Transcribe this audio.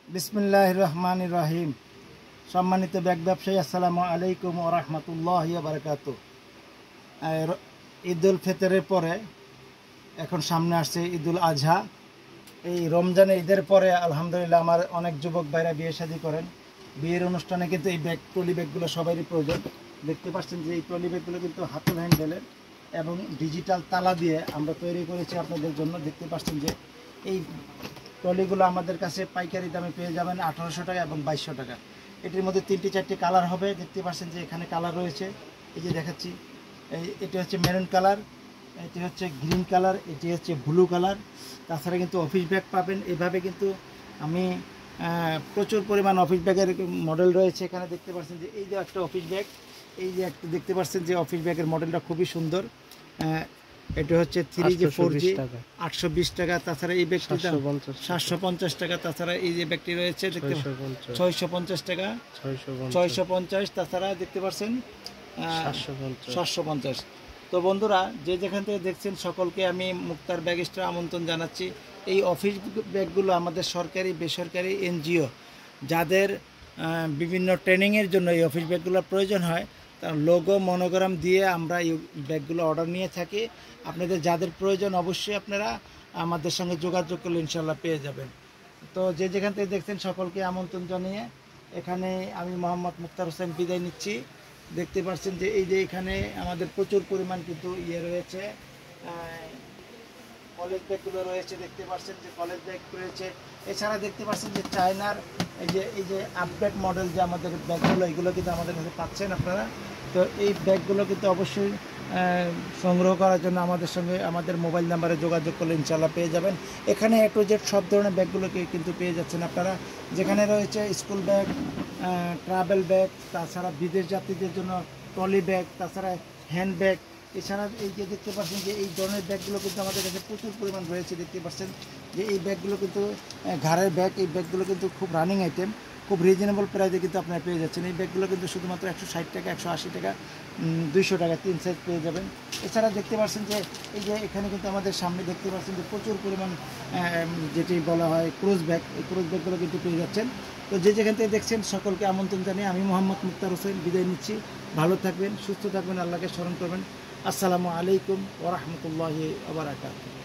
বিসমিল্লাহির রহমানির রহিম। সম্মানিত ব্যাগ ব্যবসায়ী, আসসালামু আলাইকুম ওয়া রাহমাতুল্লাহি ওয়া বারাকাতুহু। ঈদুল ফিতরের পরে এখন সামনে আসছে ঈদুল আজহা। এই রমজানে ঈদের পরে আলহামদুলিল্লাহ আমার অনেক যুবক ভাইরা বিয়ে শাদী করেন। বিয়ের অনুষ্ঠানে কিন্তু এই ট্রলি ব্যাগগুলো সবারই প্রয়োজন। দেখতে পাচ্ছেন যে এই ট্রলি ব্যাগগুলো কিন্তু হাতের হ্যান্ডেলের এবং ডিজিটাল তালা দিয়ে আমরা তৈরি করেছি আপনাদের জন্য। দেখতে পাচ্ছেন যে এই ট্রলিগুলো আমাদের কাছে পাইকারি দামে পেয়ে যাবেন 1800 টাকা এবং 2200 টাকা। এটির মধ্যে 3-4টি কালার হবে। দেখতে পাচ্ছেন যে এখানে কালার রয়েছে, এই যে দেখাচ্ছি। এটি হচ্ছে মেরুন কালার, এটি হচ্ছে গ্রিন কালার, এটি হচ্ছে ব্লু কালার। তাছাড়া কিন্তু অফিস ব্যাগ পাবেন। এভাবে কিন্তু আমি প্রচুর পরিমাণ অফিস ব্যাগের মডেল রয়েছে। এখানে দেখতে পাচ্ছেন যে এই যে একটা অফিস ব্যাগ, এই যে একটা দেখতে পাচ্ছেন যে অফিস ব্যাগের মডেলটা খুবই সুন্দর। এটা হচ্ছে 3G 4G 820 টাকা। তাছাড়া এই ব্যাগটি 750 টাকা। তাছাড়া এই যে ব্যাগটি রয়েছে 650 টাকা, 650। তাছাড়া দেখতে পাচ্ছেন 750। তো বন্ধুরা, যে যেখান থেকে দেখছেন সকলকে আমি মুক্তার ব্যাগ স্টোরে আমন্ত্রণ জানাচ্ছি। এই অফিস ব্যাগগুলো আমাদের সরকারি বেসরকারি এনজিও যাদের বিভিন্ন ট্রেনিংয়ের জন্য এই অফিস ব্যাগগুলোর প্রয়োজন হয়, তার লোগো মনোগ্রাম দিয়ে আমরা এই ব্যাগগুলো অর্ডার নিয়ে থাকি। আপনাদের যাদের প্রয়োজন অবশ্যই আপনারা আমাদের সঙ্গে যোগাযোগ করলে ইনশাল্লাহ পেয়ে যাবেন। তো যে যেখান থেকে দেখছেন সকলকে আমন্ত্রণ জানিয়ে এখানে আমি মোহাম্মদ মুক্তার হোসেন বিদায় নিচ্ছি। দেখতে পাচ্ছেন যে এই যে এখানে আমাদের প্রচুর পরিমাণ কিন্তু রয়েছে, কলেজ ব্যাগগুলো রয়েছে। দেখতে পাচ্ছেন যে কলেজ ব্যাগ রয়েছে। এছাড়া দেখতে পাচ্ছেন যে চায়নার এই যে আপডেট মডেল যে আমাদের ব্যাগগুলো, এগুলো কিন্তু আমাদের কাছে পাচ্ছেন আপনারা। তো এই ব্যাগগুলো কিন্তু অবশ্যই সংগ্রহ করার জন্য আমাদের সঙ্গে আমাদের মোবাইল নাম্বারে যোগাযোগ করলে ইনশাল্লাহ পেয়ে যাবেন। এখানে A to Z সব ধরনের ব্যাগগুলোকে কিন্তু পেয়ে যাচ্ছেন আপনারা। যেখানে রয়েছে স্কুল ব্যাগ, ট্রাভেল ব্যাগ, তাছাড়া বিদেশ যাত্রীদের জন্য ট্রলি ব্যাগ, তাছাড়া হ্যান্ড ব্যাগ। এছাড়া এই যে দেখতে পাচ্ছেন যে এই ধরনের ব্যাগগুলো কিন্তু আমাদের কাছে প্রচুর পরিমাণ রয়েছে। দেখতে পাচ্ছেন যে এই ব্যাগগুলো কিন্তু ঘাড়ের ব্যাগ। এই ব্যাগগুলো কিন্তু খুব রানিং আইটেম, খুব রিজনেবল প্রাইসে কিন্তু আপনারা পেয়ে যাচ্ছেন। এই ব্যাগগুলো কিন্তু শুধুমাত্র 160 টাকা, 180 টাকা, 200 টাকা 3 সাইজ পেয়ে যাবেন। এছাড়া দেখতে পাচ্ছেন যে এই যে এখানে কিন্তু আমাদের সামনে দেখতে পাচ্ছেন যে প্রচুর পরিমাণ যেটি বলা হয় ক্রুজ ব্যাগ, এই ক্রুজ ব্যাগগুলো কিন্তু পেয়ে যাচ্ছেন। তো যে যেখান থেকে দেখছেন সকলকে আমন্ত্রণ জানিয়ে আমি মোহাম্মদ মুক্তার হোসেন বিদায় নিচ্ছি। ভালো থাকবেন, সুস্থ থাকবেন, আল্লাহকে স্মরণ করবেন। আসসালামু আলাইকুম ওয়া রাহমাতুল্লাহি ওয়া বারাকাতুহু।